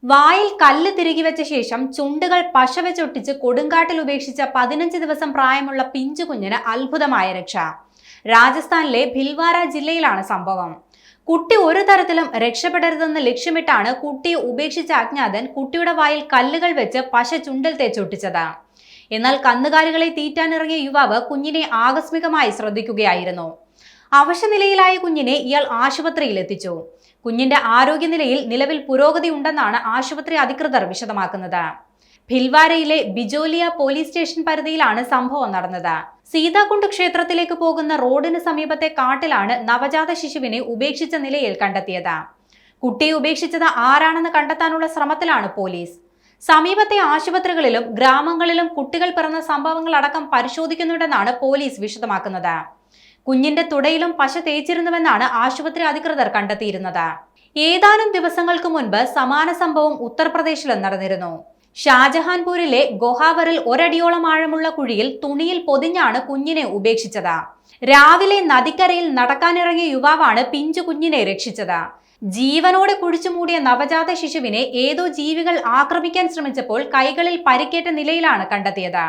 വായിൽ കല്ല് തിരുകി വെച്ച ശേഷം ചുണ്ടുകൾ പശ വെച്ചൊട്ടിച്ച് കൊടുങ്കാട്ടിൽ ഉപേക്ഷിച്ച 15 ദിവസം പ്രായമുള്ള പിഞ്ചു കുഞ്ഞിന് അത്ഭുതമായ രക്ഷ. രാജസ്ഥാനിലെ ഭിൽവാര ജില്ലയിലാണ് സംഭവം. കുട്ടി ഒരു തരത്തിലും രക്ഷപ്പെടരുതെന്ന് ലക്ഷ്യമിട്ടാണ് കുട്ടിയെ ഉപേക്ഷിച്ച അജ്ഞാതൻ കുട്ടിയുടെ വായിൽ കല്ലുകൾ വെച്ച് പശ ചുണ്ടിൽ തേച്ചൊട്ടിച്ചത്. എന്നാൽ കന്നുകാലികളെ തീറ്റാനിറങ്ങിയ യുവാവ് കുഞ്ഞിനെ ആകസ്മികമായി ശ്രദ്ധിക്കുകയായിരുന്നു. അവശനിലയിലായ കുഞ്ഞിനെ ഇയാൾ ആശുപത്രിയിൽ എത്തിച്ചു. കുഞ്ഞിന്റെ ആരോഗ്യനിലയിൽ നിലവിൽ പുരോഗതി ഉണ്ടെന്നാണ് ആശുപത്രി അധികൃതർ വിശദമാക്കുന്നത്. ഭിൽവാരയിലെ ബിജോലിയ പോലീസ് സ്റ്റേഷൻ പരിധിയിലാണ് സംഭവം നടന്നത്. സീതാകുണ്ട് ക്ഷേത്രത്തിലേക്ക് പോകുന്ന റോഡിന് സമീപത്തെ കാട്ടിലാണ് നവജാത ശിശുവിനെ ഉപേക്ഷിച്ച നിലയിൽ കണ്ടെത്തിയത്. കുട്ടിയെ ഉപേക്ഷിച്ചത് ആരാണെന്ന് കണ്ടെത്താനുള്ള ശ്രമത്തിലാണ് പോലീസ്. സമീപത്തെ ആശുപത്രികളിലും ഗ്രാമങ്ങളിലും കുട്ടികൾ പിറന്ന സംഭവങ്ങൾ അടക്കം പരിശോധിക്കുന്നുണ്ടെന്നാണ് പോലീസ് വിശദമാക്കുന്നത്. കുഞ്ഞിന്റെ തുടയിലും പശ തേച്ചിരുന്നുവെന്നാണ് ആശുപത്രി അധികൃതർ കണ്ടെത്തിയിരുന്നത്. ഏതാനും ദിവസങ്ങൾക്ക് മുൻപ് സമാന സംഭവം ഉത്തർപ്രദേശിലും നടന്നിരുന്നു. ഷാജഹാൻപൂരിലെ ഗൊഹാവറിൽ ഒരടിയോളം ആഴമുള്ള കുഴിയിൽ തുണിയിൽ പൊതിഞ്ഞാണ് കുഞ്ഞിനെ ഉപേക്ഷിച്ചത്. രാവിലെ നദിക്കരയിൽ നടക്കാനിറങ്ങിയ യുവാവാണ് പിഞ്ചു കുഞ്ഞിനെ രക്ഷിച്ചത്. ജീവനോടെ കുഴിച്ചുമൂടിയ നവജാത ശിശുവിനെ ഏതോ ജീവികൾ ആക്രമിക്കാൻ ശ്രമിച്ചപ്പോൾ കൈകളിൽ പരിക്കേറ്റ നിലയിലാണ് കണ്ടെത്തിയത്.